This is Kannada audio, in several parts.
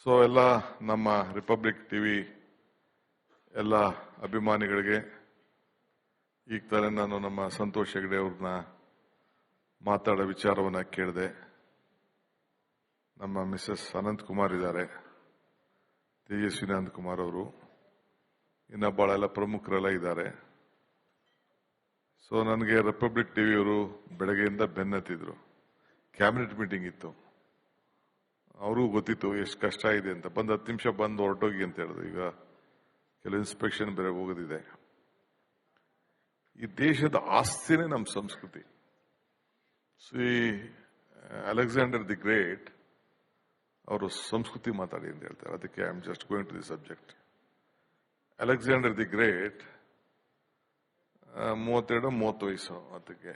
ಎಲ್ಲ ನಮ್ಮ ರಿಪಬ್ಲಿಕ್ ಟಿವಿ ಎಲ್ಲ ಅಭಿಮಾನಿಗಳಿಗೆ ಈಗ ತಾನೇ ನಾನು ನಮ್ಮ ಸಂತೋಷ್ ಹೆಗಡೆ ಅವ್ರನ್ನ ಮಾತಾಡೋ ವಿಚಾರವನ್ನ ಕೇಳಿದೆ. ನಮ್ಮ ಮಿಸಸ್ ಅನಂತ್ ಕುಮಾರ್ ಇದ್ದಾರೆ, ತೇಜಸ್ವಿನಿ ಅನಂತ್ ಕುಮಾರ್ ಅವರು, ಇನ್ನ ಬಹಳ ಎಲ್ಲ ಪ್ರಮುಖರೆಲ್ಲ ಇದ್ದಾರೆ. ನನಗೆ ರಿಪಬ್ಲಿಕ್ ಟಿವಿಯವರು ಬೆಳಗ್ಗೆಯಿಂದ ಬೆನ್ನತ್ತಿದ್ರು. ಕ್ಯಾಬಿನೆಟ್ ಮೀಟಿಂಗ್ ಇತ್ತು, ಅವ್ರಿಗೂ ಗೊತ್ತಿತ್ತು ಎಷ್ಟು ಕಷ್ಟ ಇದೆ ಅಂತ. 10 ನಿಮಿಷ ಬಂದು ಹೊರಟೋಗಿ ಅಂತ ಹೇಳಿದ್ರು. ಈಗ ಕೆಲವು ಇನ್ಸ್ಪೆಕ್ಷನ್ ಬೇರೆ ಹೋಗೋದಿದೆ. ಈ ದೇಶದ ಆಸ್ತಿನೇ ನಮ್ಮ ಸಂಸ್ಕೃತಿ. ಅಲೆಕ್ಸಾಂಡರ್ ದಿ ಗ್ರೇಟ್ ಅವರು ಸಂಸ್ಕೃತಿ ಮಾತಾಡಿ ಅಂತ ಹೇಳ್ತಾರೆ. ಅದಕ್ಕೆ I am just going to the subject. Alexander the great 32-30 ವಯಸ್ಸು. ಅದಕ್ಕೆ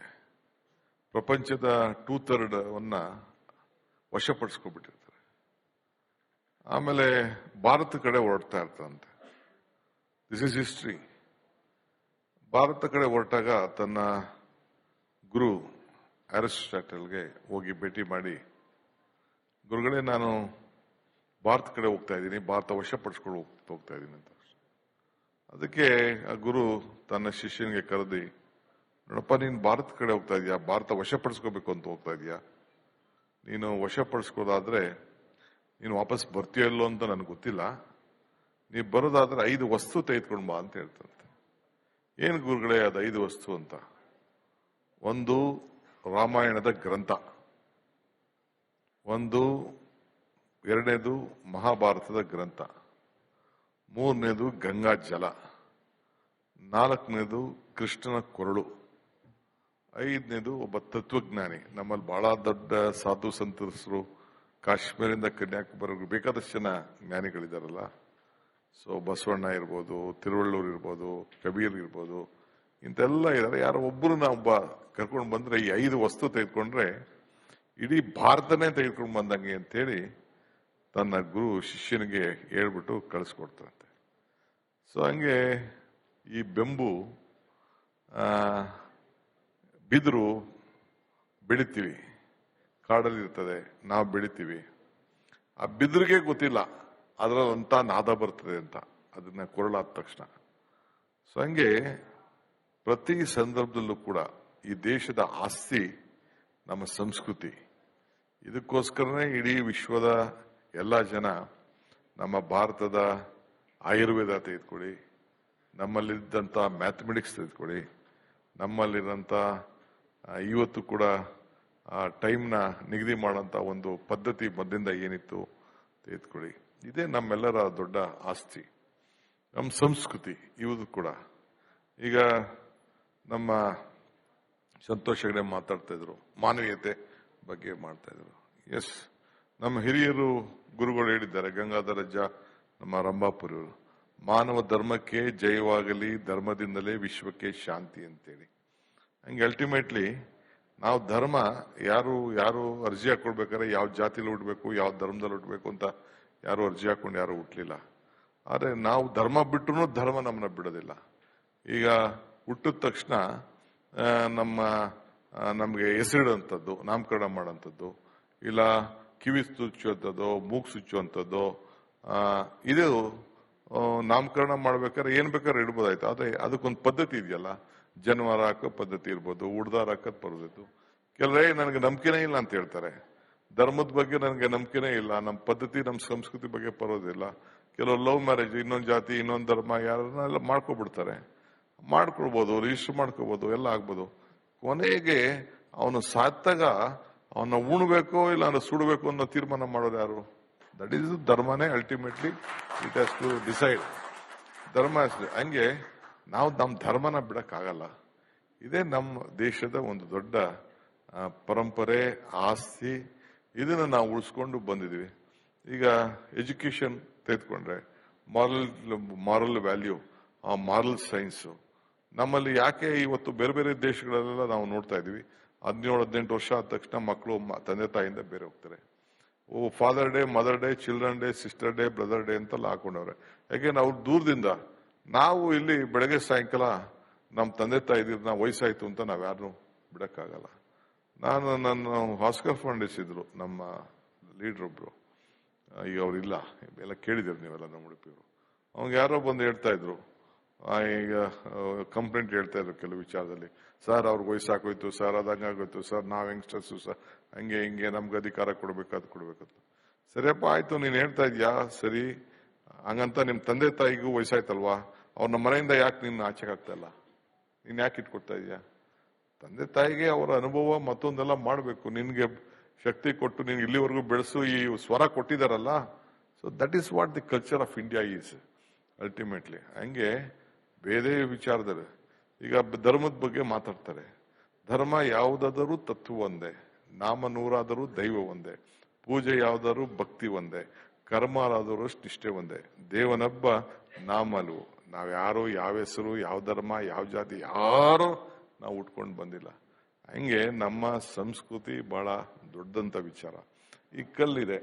ಪ್ರಪಂಚದ 2/3 ವಶಪಡಿಸ್ಕೊಬಿಟ್ಟಿರ್ತಾರೆ. ಆಮೇಲೆ ಭಾರತ ಕಡೆ ಹೊರಡ್ತಾ ಇರ್ತಾರಂತೆ. This is history. ಭಾರತ ಕಡೆ ಹೊರಟಾಗ ತನ್ನ ಗುರು ಅರಿಸ್ಟಾಟಲ್ಗೆ ಹೋಗಿ ಭೇಟಿ ಮಾಡಿ, ಗುರುಗಳೇ ನಾನು ಭಾರತ ಕಡೆ ಹೋಗ್ತಾ ಇದ್ದೀನಿ, ಭಾರತ ವಶಪಡಿಸ್ಕೊಂಡು ಹೋಗ್ತಾ ಇದ್ದೀನಿ ಅಂತ. ಅದಕ್ಕೆ ಆ ಗುರು ತನ್ನ ಶಿಷ್ಯನಿಗೆ ಕರೆದಿ, ನೋಡಪ್ಪ ನೀನು ಭಾರತ ಕಡೆ ಹೋಗ್ತಾ ಇದೀಯಾ, ಭಾರತ ವಶಪಡಿಸ್ಕೋಬೇಕು ಅಂತ ಹೋಗ್ತಾ ಇದೀಯಾ, ನೀನು ವಶಪಡಿಸ್ಕೋದಾದ್ರೆ ನೀನು ವಾಪಸ್ ಬರ್ತೀಯೋ ಇಲ್ಲೋ ಅಂತ ನನಗೆ ಗೊತ್ತಿಲ್ಲ, ನೀವು ಬರೋದಾದ್ರೆ 5 ವಸ್ತು ತೆಗೆದುಕೊಂಡು ಬಾ ಅಂತ ಹೇಳ್ತಂತೆ. ಏನು ಗುರುಗಳೇ ಅದು 5 ವಸ್ತು ಅಂತ? ಒಂದು ರಾಮಾಯಣದ ಗ್ರಂಥ, ಎರಡನೇದು ಮಹಾಭಾರತದ ಗ್ರಂಥ, 3ನೇದು ಗಂಗಾ ಜಲ, 4ನೇದು ಕೃಷ್ಣನ ಕೊರಳು, 5ನೇದು ಒಬ್ಬ ತತ್ವಜ್ಞಾನಿ. ನಮ್ಮಲ್ಲಿ ಬಹಳ ದೊಡ್ಡ ಸಾಧು ಸಂತರು ಕಾಶ್ಮೀರದಿಂದ ಕನ್ಯಾಕುಮಾರಿ ಬೇಕಾದಷ್ಟು ಜನ ಜ್ಞಾನಿಗಳಿದಾರಲ್ಲ. ಬಸವಣ್ಣ ಇರ್ಬೋದು, ತಿರುವಳ್ಳೂರ್ ಇರ್ಬೋದು, ಕಬೀರ್ ಇರ್ಬೋದು, ಇಂತೆಲ್ಲ ಇದ್ದಾರೆ. ಯಾರೋ ಒಬ್ಬರು ಒಬ್ಬ ಕರ್ಕೊಂಡು ಬಂದ್ರೆ ಈ 5 ವಸ್ತು ತೆಗೆದುಕೊಂಡ್ರೆ ಇಡೀ ಭಾರತನೇ ತೆಗೆದುಕೊಂಡು ಬಂದಂಗೆ ಅಂತೇಳಿ ತನ್ನ ಗುರು ಶಿಷ್ಯನಿಗೆ ಹೇಳ್ಬಿಟ್ಟು ಕಳಿಸ್ಕೊಡ್ತಾರಂತೆ. ಹಂಗೆ ಈ ಬೆಂಬು ಬಿದಿರು ಬೆಳಿತೀವಿ, ಕಾಡಲ್ಲಿ ಇರ್ತದೆ, ನಾವು ಬೆಳಿತೀವಿ. ಆ ಬಿದಿರಿಗೆ ಗೊತ್ತಿಲ್ಲ ಅದರಲ್ಲಂತ ನಾದ ಬರ್ತದೆ ಅಂತ, ಅದನ್ನ ಕೊರಳಾದ ತಕ್ಷಣ. ಹಂಗೆ ಪ್ರತಿ ಸಂದರ್ಭದಲ್ಲೂ ಕೂಡ ಈ ದೇಶದ ಆಸ್ತಿ ನಮ್ಮ ಸಂಸ್ಕೃತಿ. ಇದಕ್ಕೋಸ್ಕರನೇ ಇಡೀ ವಿಶ್ವದ ಎಲ್ಲ ಜನ ನಮ್ಮ ಭಾರತದ ಆಯುರ್ವೇದ ತೆಗೆದುಕೊಳ್ಳಿ, ನಮ್ಮಲ್ಲಿದ್ದಂಥ ಮ್ಯಾಥಮೆಟಿಕ್ಸ್ ತೆಗೆದುಕೊಳ್ಳಿ, ನಮ್ಮಲ್ಲಿರೋಂಥ ಇವತ್ತು ಕೂಡ ಟೈಮ್ನ ನಿಗದಿ ಮಾಡೋಂಥ ಒಂದು ಪದ್ಧತಿ ಮೊದಲಿಂದ ಏನಿತ್ತು ತೆಗೆದುಕೊಳ್ಳಿ. ಇದೇ ನಮ್ಮೆಲ್ಲರ ದೊಡ್ಡ ಆಸ್ತಿ, ನಮ್ಮ ಸಂಸ್ಕೃತಿ. ಇವುದು ಕೂಡ ಈಗ ನಮ್ಮ ಸಂತೋಷ್ ಹೆಗಡೆ ಮಾತಾಡ್ತಾ ಇದ್ರು, ಮಾನವೀಯತೆ ಬಗ್ಗೆ ಮಾಡ್ತಾ ಇದ್ರು. ಎಸ್, ನಮ್ಮ ಹಿರಿಯರು ಗುರುಗಳು ಹೇಳಿದ್ದಾರೆ, ಗಂಗಾಧರಜ್ಜ, ನಮ್ಮ ರಂಭಾಪುರಿಯವರು, ಮಾನವ ಧರ್ಮಕ್ಕೆ ಜಯವಾಗಲಿ, ಧರ್ಮದಿಂದಲೇ ವಿಶ್ವಕ್ಕೆ ಶಾಂತಿ ಅಂತೇಳಿ. ಹಂಗೆ ಅಲ್ಟಿಮೇಟ್ಲಿ ನಾವು ಧರ್ಮ ಯಾರು ಅರ್ಜಿ ಹಾಕೊಳ್ಬೇಕಾದ್ರೆ ಯಾವ ಜಾತಿಲಿ ಹುಟ್ಟಬೇಕು, ಯಾವ ಧರ್ಮದಲ್ಲಿ ಹುಟ್ಟಬೇಕು ಅಂತ ಯಾರು ಅರ್ಜಿ ಹಾಕೊಂಡು ಯಾರು ಹುಟ್ಟಲಿಲ್ಲ. ಆದ್ರೆ ನಾವು ಧರ್ಮ ಬಿಟ್ಟರು ಧರ್ಮ ನಮ್ಮನ್ನ ಬಿಡೋದಿಲ್ಲ. ಈಗ ಹುಟ್ಟಿದ ತಕ್ಷಣ ನಮ್ಗೆ ಹೆಸರಿಡುವಂಥದ್ದು, ನಾಮಕರಣ ಮಾಡೋಂಥದ್ದು, ಇಲ್ಲ ಕಿವಿ ಸುಚ್ಚುವಂಥದ್ದು, ಮೂಗು ಸುಚ್ಚುವಂಥದ್ದು, ಇದು ನಾಮಕರಣ ಮಾಡ್ಬೇಕಾದ್ರೆ ಏನ್ ಬೇಕಾದ್ರೆ ಇಡ್ಬೋದಾಯ್ತು. ಆದ್ರೆ ಅದಕ್ಕೊಂದು ಪದ್ಧತಿ ಇದೆಯಲ್ಲ, ಜನವಾರ ಹಾಕೋ ಪದ್ಧತಿ ಇರ್ಬೋದು, ಉಡ್ದಾರ ಹಾಕೋದ್ ಬರೋದಿತ್ತು. ಕೆಲವೇ ನನಗೆ ನಂಬಿಕೆನೇ ಇಲ್ಲ ಅಂತ ಹೇಳ್ತಾರೆ, ಧರ್ಮದ ಬಗ್ಗೆ ನನಗೆ ನಂಬಿಕೆನೇ ಇಲ್ಲ, ನಮ್ಮ ಪದ್ಧತಿ ನಮ್ಮ ಸಂಸ್ಕೃತಿ ಬಗ್ಗೆ ಬರೋದಿಲ್ಲ. ಕೆಲವರು ಲವ್ ಮ್ಯಾರೇಜ್, ಇನ್ನೊಂದು ಜಾತಿ ಇನ್ನೊಂದು ಧರ್ಮ ಯಾರನ್ನೆಲ್ಲ ಮಾಡ್ಕೊಬಿಡ್ತಾರೆ. ಮಾಡ್ಕೊಳ್ಬೋದು, ರಿಜಿಸ್ಟರ್ ಮಾಡ್ಕೋಬಹುದು, ಎಲ್ಲ ಆಗ್ಬೋದು. ಕೊನೆಗೆ ಅವನು ಸಾತ್ತಾಗ ಅವನ್ನ ಉಣ್ಬೇಕೋ ಇಲ್ಲ ಅಂದ್ರೆ ಸುಡಬೇಕು ಅನ್ನೋ ತೀರ್ಮಾನ ಮಾಡೋದು ಯಾರು? ದಟ್ ಈಸ್ ಧರ್ಮನೇ. Ultimately it has to decide. ಧರ್ಮ ಹಂಗೆ ನಾವು ನಮ್ಮ ಧರ್ಮನ ಬಿಡಕ್ಕಾಗಲ್ಲ. ಇದೇ ನಮ್ಮ ದೇಶದ ಒಂದು ದೊಡ್ಡ ಪರಂಪರೆ, ಆಸ್ತಿ. ಇದನ್ನ ನಾವು ಉಳಿಸ್ಕೊಂಡು ಬಂದಿದ್ದೀವಿ. ಈಗ ಎಜುಕೇಶನ್ ತೆಗೆದುಕೊಂಡ್ರೆ ಮಾರಲ್ ವ್ಯಾಲ್ಯೂ, ಮಾರಲ್ ಸೈನ್ಸ್ ನಮ್ಮಲ್ಲಿ ಯಾಕೆ ಇವತ್ತು ಬೇರೆ ಬೇರೆ ದೇಶಗಳಲ್ಲೆಲ್ಲ ನಾವು ನೋಡ್ತಾ ಇದೀವಿ, 17-18 ವರ್ಷ ಆದ ತಕ್ಷಣ ಮಕ್ಕಳು ತಂದೆ ತಾಯಿಯಿಂದ ಬೇರೆ ಹೋಗ್ತಾರೆ. Father day, mother day, children day, sister day, brother day ಅಂತೆಲ್ಲ ಹಾಕೊಂಡವ್ರೆ. ಯಾಕೆ ನಾವು ದೂರದಿಂದ, ನಾವು ಇಲ್ಲಿ ಬೆಳಗ್ಗೆ ಸಾಯಂಕಾಲ ನಮ್ಮ ತಂದೆ ತಾಯಿದಿರ್ನ ವಯಸ್ಸಾಯ್ತು ಅಂತ ನಾವ್ ಯಾರನ್ನು ಬಿಡಕ್ಕಾಗಲ್ಲ. ನನ್ನ ಆಸ್ಕರ್ ಫೌಂಡೇಶನ್ ಇದ್ರು, ನಮ್ಮ ಲೀಡರ್ ಒಬ್ರು, ಈಗ ಅವ್ರಿಲ್ಲ, ಎಲ್ಲ ಕೇಳಿದಿರಿ ನೀವೆಲ್ಲ ನಮ್ಮ ಉಡುಪಿಯವರು. ಅವ್ನಿಗೆ ಯಾರೋ ಬಂದು ಹೇಳ್ತಾ ಇದ್ರು, ಈಗ ಕಂಪ್ಲೇಂಟ್ ಹೇಳ್ತಾ ಇದ್ರು ಕೆಲವು ವಿಚಾರದಲ್ಲಿ, ಸರ್ ಅವ್ರಿಗೆ ವಯಸ್ಸಾಗೋಯ್ತು ಸರ್, ಅದಂಗಾಗೋಯ್ತು ಸರ್, ನಾವ್ ಯಂಗ್ಸ್ಟರ್ಸು ಸರ್, ಹಂಗೆ ಹಿಂಗೆ ನಮ್ಗೆ ಅಧಿಕಾರ ಕೊಡ್ಬೇಕು, ಅದು ಕೊಡ್ಬೇಕಂತ. ಸರಿಯಪ್ಪ ಆಯ್ತು, ನೀನ್ ಹೇಳ್ತಾ ಇದ್ಯಾ ಸರಿ, ಹಂಗಂತ ನಿಮ್ ತಂದೆ ತಾಯಿಗೂ ವಯಸ್ಸಾಯ್ತಲ್ವಾ, ಅವ್ರ ನಮ್ಮ ಮನೆಯಿಂದ ಯಾಕೆ ನಿನ್ನ ಆಚೆಗೆ ಆಗ್ತಾ ಇಲ್ಲ, ನೀನ್ ಯಾಕೆ ಇಟ್ಕೊಡ್ತಾ ಇದೀಯಾ? ತಂದೆ ತಾಯಿಗೆ ಅವರ ಅನುಭವ ಮತ್ತೊಂದೆಲ್ಲ ಮಾಡ್ಬೇಕು, ನಿನ್ಗೆ ಶಕ್ತಿ ಕೊಟ್ಟು ನೀನ್ ಇಲ್ಲಿವರೆಗೂ ಬೆಳೆಸು ಈ ಸ್ವರ ಕೊಟ್ಟಿದಾರಲ್ಲ. So that is what the culture of India is ultimately. ಹಂಗೆ ಬೇರೆ ವಿಚಾರದಲ್ಲಿ ಈಗ ಧರ್ಮದ ಬಗ್ಗೆ ಮಾತಾಡ್ತಾರೆ. ಧರ್ಮ ಯಾವುದಾದರೂ ತತ್ವ ಒಂದೇ, ನಾಮ ನೂರಾದರೂ ದೈವ ಒಂದೇ, ಪೂಜೆ ಯಾವುದಾದ್ರು ಭಕ್ತಿ ಒಂದೇ, ಕರ್ಮ ಆದರೂ ನಿಷ್ಠೆ ಒಂದೇ, ದೇವನೊಬ್ಬ ನಾಮಲು. ನಾವ್ಯಾರು ಯಾವ ಹೆಸರು ಯಾವ ಧರ್ಮ ಯಾವ ಜಾತಿ ಯಾರು ನಾವು ಉಟ್ಕೊಂಡು ಬಂದಿಲ್ಲ. ಹಂಗೆ ನಮ್ಮ ಸಂಸ್ಕೃತಿ ಬಹಳ ದೊಡ್ಡದಂತ ವಿಚಾರ. ಈ ಕಲ್ಲಿದೆ,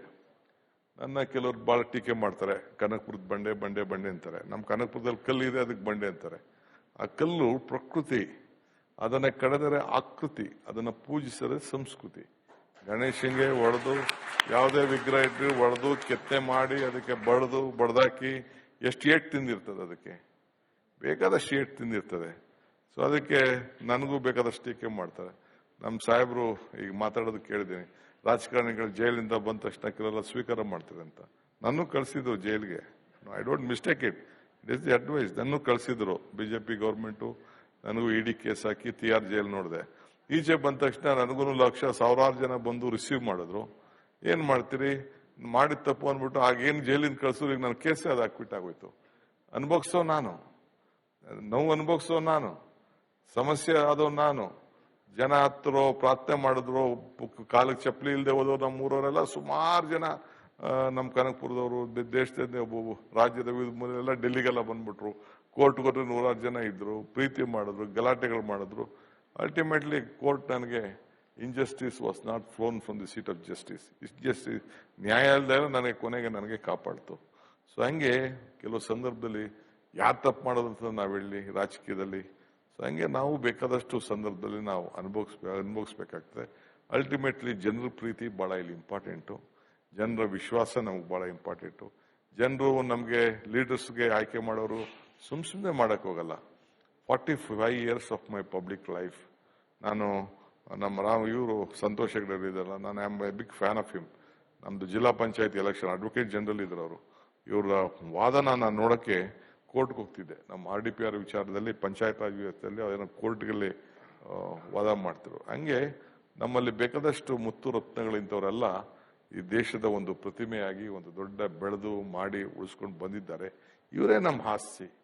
ನನ್ನ ಕೆಲವರು ಬಹಳ ಟೀಕೆ ಮಾಡ್ತಾರೆ, ಕನಕಪುರದ ಬಂಡೆ ಬಂಡೆ ಬಂಡೆ ಅಂತಾರೆ. ನಮ್ಮ ಕನಕಪುರದಲ್ಲಿ ಕಲ್ಲಿದೆ ಅದಕ್ಕೆ ಬಂಡೆ ಅಂತಾರೆ. ಆ ಕಲ್ಲು ಪ್ರಕೃತಿ, ಅದನ್ನ ಕಳೆದರೆ ಆಕೃತಿ, ಅದನ್ನ ಪೂಜಿಸಿದರೆ ಸಂಸ್ಕೃತಿ. ಗಣೇಶಂಗೆ ಒಡೆದು ಯಾವುದೇ ವಿಗ್ರಹ ಇಟ್ಟು ಒಡೆದು ಕೆತ್ತನೆ ಮಾಡಿ ಅದಕ್ಕೆ ಬಡ್ದಾಕಿ ಎಷ್ಟು ಏಟ್ ತಿಂದಿರ್ತದೆ, ಅದಕ್ಕೆ ಬೇಕಾದಷ್ಟು ಏಟ್ ತಿಂದಿರ್ತದೆ. ಸೊ ಅದಕ್ಕೆ ನನಗೂ ಬೇಕಾದಷ್ಟು ಟೀಕೆ ಮಾಡ್ತಾರೆ. ನಮ್ಮ ಸಾಹೇಬ್ರು ಈಗ ಮಾತಾಡೋದು ಕೇಳಿದ್ದೀನಿ, ರಾಜಕಾರಣಿಗಳು ಜೈಲಿಂದ ಬಂದ ತಕ್ಷಣ ಕೆಲವೆಲ್ಲ ಸ್ವೀಕಾರ ಮಾಡ್ತಾರೆ ಅಂತ. ನನ್ನೂ ಕಳಿಸಿದ್ರು ಜೈಲಿಗೆ, I don't mistake it is the advice. ನನ್ನೂ ಕಳಿಸಿದ್ರು ಬಿಜೆಪಿ ಗೌರ್ಮೆಂಟು, ನನಗೂ ಇಡಿ ಕೇಸ್ ಹಾಕಿ ತಿಹಾರ್ ಜೈಲ್ ನೋಡಿದೆ. ಈಚೆ ಬಂದ ತಕ್ಷಣ ನನಗೂ ಸಾವಿರಾರು ಜನ ಬಂದು ರಿಸೀವ್ ಮಾಡಿದ್ರು. ಏನ್ ಮಾಡ್ತೀರಿ, ಮಾಡಿದ ತಪ್ಪು ಅಂದ್ಬಿಟ್ಟು ಆಗೇನು ಜೈಲಿಂದ ಕಳ್ಸಿದ್ರು, ಈಗ ನನ್ನ ಕೇಸೇ ಅದು ಹಾಕ್ಬಿಟ್ಟಾಗೋಯ್ತು. ಅನುಭವಿಸೋ ನಾನು, ನೋವು ಅನುಭವಿಸೋ ನಾನು, ಸಮಸ್ಯೆ ಆದೋ ನಾನು. ಜನ ಹತ್ತರೋ ಪ್ರಾರ್ಥನೆ ಮಾಡಿದ್ರು, ಕಾಲಕ್ಕೆ ಚಪ್ಪಲಿ ಇಲ್ಲದೆ ಹೋದೋ ನಮ್ಮೂರವರೆಲ್ಲ ಸುಮಾರು ಜನ, ನಮ್ಮ ಕನಕಪುರದವರು, ದೇಶದ ರಾಜ್ಯದ ಎಲ್ಲ ಡೆಲ್ಲಿಗೆಲ್ಲ ಬಂದ್ಬಿಟ್ರು. ಕೋರ್ಟ್ಗೆ ಹೋದ್ರೆ 100 ಜನ ಇದ್ರು, ಪ್ರೀತಿ ಮಾಡಿದ್ರು, ಗಲಾಟೆಗಳು ಮಾಡಿದ್ರು. ಅಲ್ಟಿಮೇಟ್ಲಿ ಕೋರ್ಟ್ ನನಗೆ injustice was not ಫ್ಲೋನ್ from the seat of justice, justice ನ್ಯಾಯಾಲಯ ನನಗೆ ಕಾಪಾಡ್ತು. ಸೊ ಹಂಗೆ ಕೆಲವು ಸಂದರ್ಭದಲ್ಲಿ ಯಾರು ತಪ್ಪು ಮಾಡೋದು ಅಂತ ನಾವು ಹೇಳಿ ರಾಜಕೀಯದಲ್ಲಿ. ಸೊ ಹಂಗೆ ನಾವು ಬೇಕಾದಷ್ಟು ಸಂದರ್ಭದಲ್ಲಿ ನಾವು ಅನುಭವಿಸ್ಬೇಕಾಗ್ತದೆ. ಅಲ್ಟಿಮೇಟ್ಲಿ ಜನರ ಪ್ರೀತಿ ಬಹಳ ಇಲ್ಲಿ ಇಂಪಾರ್ಟೆಂಟು, ಜನರ ವಿಶ್ವಾಸ ನಮ್ಗೆ ಬಹಳ ಇಂಪಾರ್ಟೆಂಟು. ಜನರು ನಮಗೆ ಲೀಡರ್ಸ್ಗೆ ಆಯ್ಕೆ ಮಾಡೋರು ಸುಮ್ಮನೆ ಮಾಡಕ್ ಹೋಗಲ್ಲ. 45 years of my public life. ನಾನು ನಮ್ಮ ಇವರು ಸಂತೋಷ್ ಹೆಗ್ಡೆ ಇದಾರಲ್ಲ, ನಾನು am a big fan of him. ನಮ್ದು ಜಿಲ್ಲಾ ಪಂಚಾಯತ್ ಎಲೆಕ್ಷನ್ ಅಡ್ವೊಕೇಟ್ ಜನರಲ್ ಇದ್ರು ಅವರು. ಇವರ ವಾದನ ನಾನು ನೋಡಕ್ಕೆ ಕೋರ್ಟ್ಗೆ ಹೋಗ್ತಿದ್ದೆ. ನಮ್ಮ RDPR ವಿಚಾರದಲ್ಲಿ ಪಂಚಾಯತ್ ರಾಜ್ ವ್ಯವಸ್ಥೆಯಲ್ಲಿ ಅದನ್ನ ಕೋರ್ಟ್ಗಳಲ್ಲಿ ವಾದ ಮಾಡ್ತಿದ್ರು. ಹಂಗೆ ನಮ್ಮಲ್ಲಿ ಬೇಕಾದಷ್ಟು ಮುತ್ತು ರತ್ನಗಳಿಂತವರೆಲ್ಲ ಈ ದೇಶದ ಒಂದು ಪ್ರತಿಮೆಯಾಗಿ ಒಂದು ದೊಡ್ಡ ಬೆಳೆದು ಮಾಡಿ ಉಳಿಸ್ಕೊಂಡು ಬಂದಿದ್ದಾರೆ. ಇವರೇ ನಮ್ಮ ಹಾಸ್ಯ.